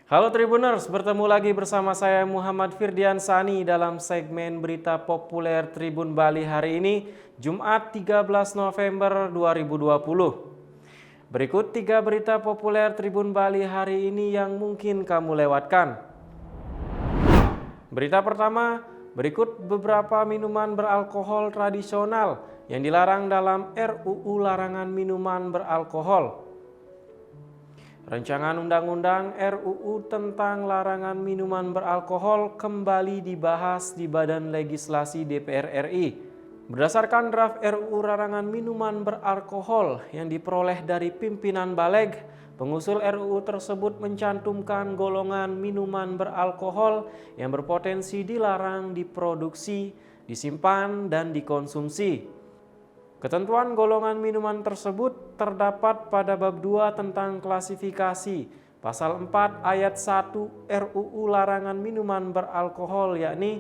Halo Tribuners, bertemu lagi bersama saya Muhammad Firdian Sani dalam segmen berita populer Tribun Bali hari ini, Jumat 13 November 2020. Berikut 3 berita populer Tribun Bali hari ini yang mungkin kamu lewatkan. Berita pertama, berikut beberapa minuman beralkohol tradisional yang dilarang dalam RUU Larangan Minuman Beralkohol. Rancangan Undang-Undang RUU tentang larangan minuman beralkohol kembali dibahas di Badan Legislasi DPR RI. Berdasarkan draft RUU Larangan Minuman Beralkohol yang diperoleh dari pimpinan Baleg, pengusul RUU tersebut mencantumkan golongan minuman beralkohol yang berpotensi dilarang diproduksi, disimpan, dan dikonsumsi. Ketentuan golongan minuman tersebut terdapat pada bab 2 tentang klasifikasi, pasal 4 ayat 1 RUU Larangan Minuman Beralkohol, yakni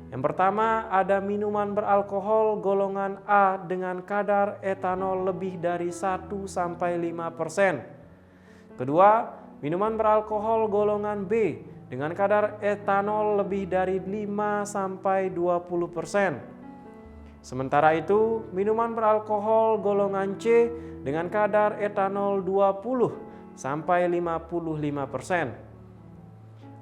yang pertama ada minuman beralkohol golongan A dengan kadar etanol lebih dari 1-5%. Kedua, minuman beralkohol golongan B dengan kadar etanol lebih dari 5-20%. Sementara itu, minuman beralkohol golongan C dengan kadar etanol 20-55%.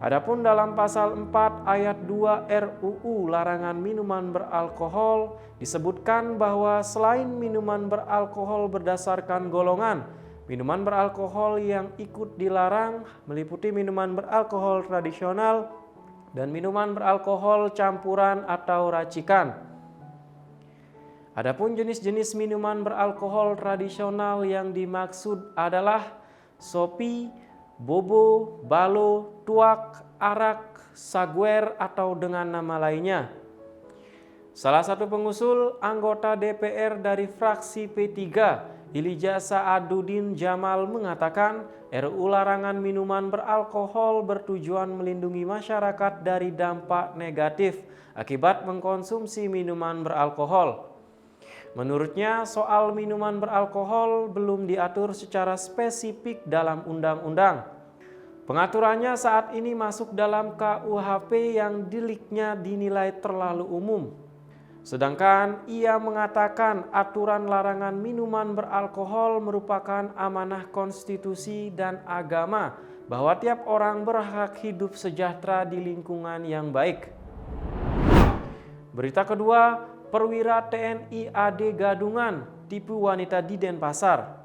Adapun dalam pasal 4 ayat 2 RUU Larangan Minuman Beralkohol disebutkan bahwa selain minuman beralkohol berdasarkan golongan, minuman beralkohol yang ikut dilarang meliputi minuman beralkohol tradisional dan minuman beralkohol campuran atau racikan. Adapun jenis-jenis minuman beralkohol tradisional yang dimaksud adalah sopi, bobo, balo, tuak, arak, saguer atau dengan nama lainnya. Salah satu pengusul anggota DPR dari fraksi P3, Ilija Sa'adudin Jamal mengatakan RUU Larangan Minuman Beralkohol bertujuan melindungi masyarakat dari dampak negatif akibat mengkonsumsi minuman beralkohol. Menurutnya, soal minuman beralkohol belum diatur secara spesifik dalam undang-undang. Pengaturannya saat ini masuk dalam KUHP yang deliknya dinilai terlalu umum. Sedangkan ia mengatakan aturan larangan minuman beralkohol merupakan amanah konstitusi dan agama bahwa tiap orang berhak hidup sejahtera di lingkungan yang baik. Berita kedua, perwira TNI AD Gadungan tipu wanita di Denpasar.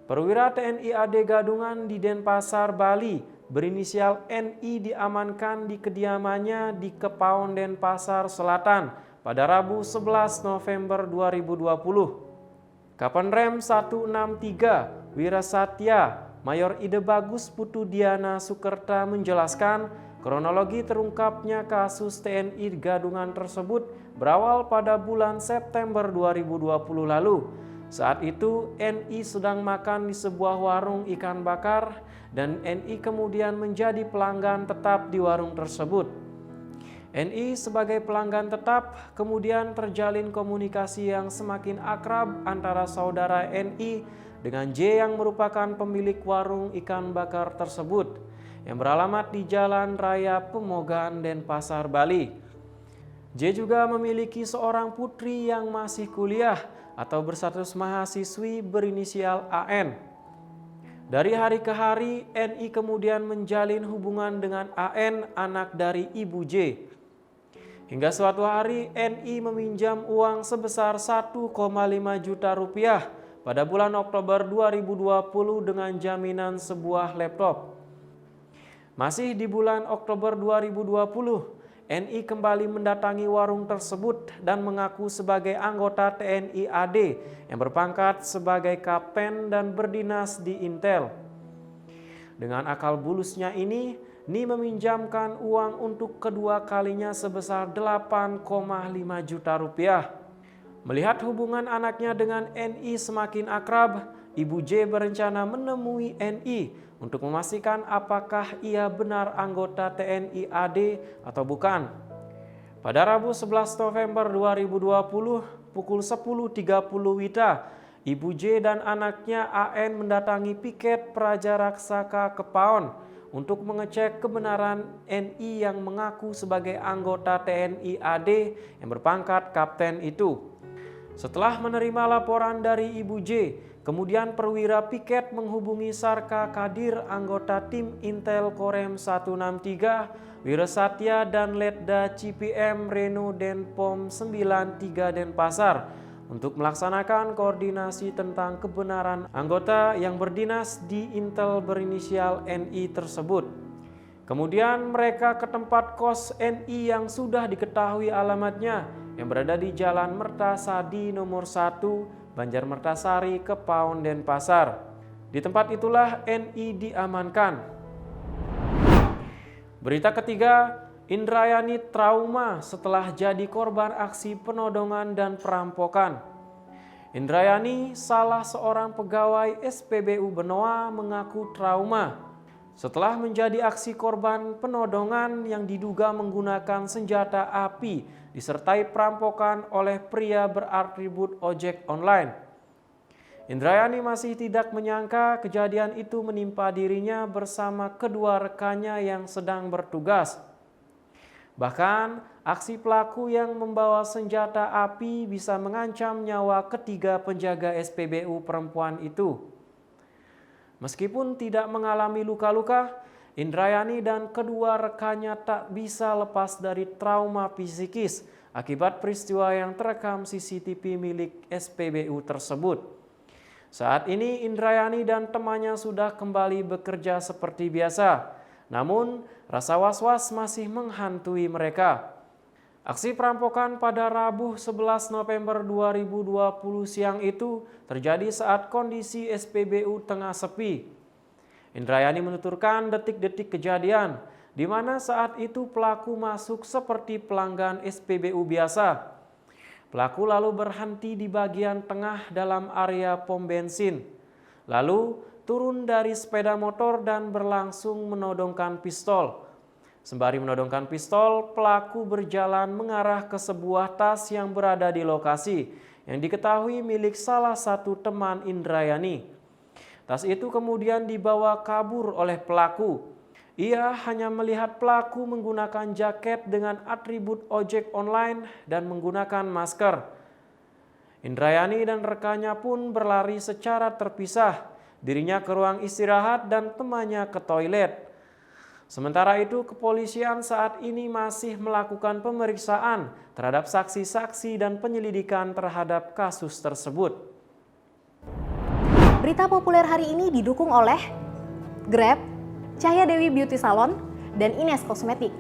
Perwira TNI AD Gadungan di Denpasar, Bali berinisial NI diamankan di kediamannya di Kepaon, Denpasar Selatan pada Rabu 11 November 2020. Kapenrem 163 Wirasatya Mayor Ide Bagus Putu Diana Sukerta menjelaskan kronologi terungkapnya kasus TNI Gadungan tersebut berawal pada bulan September 2020 lalu. Saat itu NI sedang makan di sebuah warung ikan bakar dan NI kemudian menjadi pelanggan tetap di warung tersebut. NI sebagai pelanggan tetap kemudian terjalin komunikasi yang semakin akrab antara saudara NI dengan J yang merupakan pemilik warung ikan bakar tersebut yang beralamat di Jalan Raya Pemogan, Denpasar, Bali. J juga memiliki seorang putri yang masih kuliah atau berstatus mahasiswi berinisial AN. Dari hari ke hari, NI kemudian menjalin hubungan dengan AN, anak dari ibu J. Hingga suatu hari, NI meminjam uang sebesar 1,5 juta rupiah pada bulan Oktober 2020 dengan jaminan sebuah laptop. Masih di bulan Oktober 2020, NI kembali mendatangi warung tersebut dan mengaku sebagai anggota TNI AD yang berpangkat sebagai kapten dan berdinas di Intel. Dengan akal bulusnya ini, Ni meminjamkan uang untuk kedua kalinya sebesar 8,5 juta rupiah. Melihat hubungan anaknya dengan NI semakin akrab, Ibu J berencana menemui NI untuk memastikan apakah ia benar anggota TNI AD atau bukan. Pada Rabu 11 November 2020 pukul 10.30 WITA, Ibu J dan anaknya AN mendatangi piket Praja Raksaka Kepaon untuk mengecek kebenaran NI yang mengaku sebagai anggota TNI AD yang berpangkat kapten itu. Setelah menerima laporan dari Ibu J, kemudian perwira piket menghubungi Sarka Kadir, anggota tim Intel Korem 163, Wira Satya dan Letda CPM Reno Denpom 93 Denpasar untuk melaksanakan koordinasi tentang kebenaran anggota yang berdinas di Intel berinisial NI tersebut. Kemudian mereka ke tempat kos NI yang sudah diketahui alamatnya yang berada di Jalan Mertasadi nomor 1, Banjarmertasari, Kepaon, Denpasar. Di tempat itulah NI diamankan. Berita ketiga, Indrayani trauma setelah jadi korban aksi penodongan dan perampokan. Indrayani, salah seorang pegawai SPBU Benoa, mengaku trauma setelah menjadi aksi korban penodongan yang diduga menggunakan senjata api disertai perampokan oleh pria beratribut ojek online. Indrayani masih tidak menyangka kejadian itu menimpa dirinya bersama kedua rekannya yang sedang bertugas. Bahkan, aksi pelaku yang membawa senjata api bisa mengancam nyawa ketiga penjaga SPBU perempuan itu. Meskipun tidak mengalami luka-luka, Indrayani dan kedua rekannya tak bisa lepas dari trauma psikis akibat peristiwa yang terekam CCTV milik SPBU tersebut. Saat ini Indrayani dan temannya sudah kembali bekerja seperti biasa. Namun, rasa was-was masih menghantui mereka. Aksi perampokan pada Rabu 11 November 2020 siang itu terjadi saat kondisi SPBU tengah sepi. Indrayani menuturkan detik-detik kejadian, di mana saat itu pelaku masuk seperti pelanggan SPBU biasa. Pelaku lalu berhenti di bagian tengah dalam area pom bensin. Lalu turun dari sepeda motor dan berlangsung menodongkan pistol. Sembari menodongkan pistol, pelaku berjalan mengarah ke sebuah tas yang berada di lokasi yang diketahui milik salah satu teman Indrayani. Tas itu kemudian dibawa kabur oleh pelaku. Ia hanya melihat pelaku menggunakan jaket dengan atribut ojek online dan menggunakan masker. Indrayani dan rekannya pun berlari secara terpisah. Dirinya ke ruang istirahat dan temannya ke toilet. Sementara itu, kepolisian saat ini masih melakukan pemeriksaan terhadap saksi-saksi dan penyelidikan terhadap kasus tersebut. Berita populer hari ini didukung oleh Grab, Cahya Dewi Beauty Salon, dan Ines Kosmetik.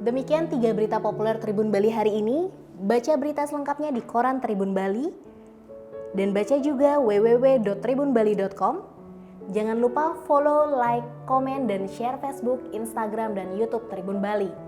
Demikian 3 berita populer Tribun Bali hari ini. Baca berita selengkapnya di koran Tribun Bali dan baca juga www.tribunbali.com. Jangan lupa follow, like, komen, dan share Facebook, Instagram, dan YouTube Tribun Bali.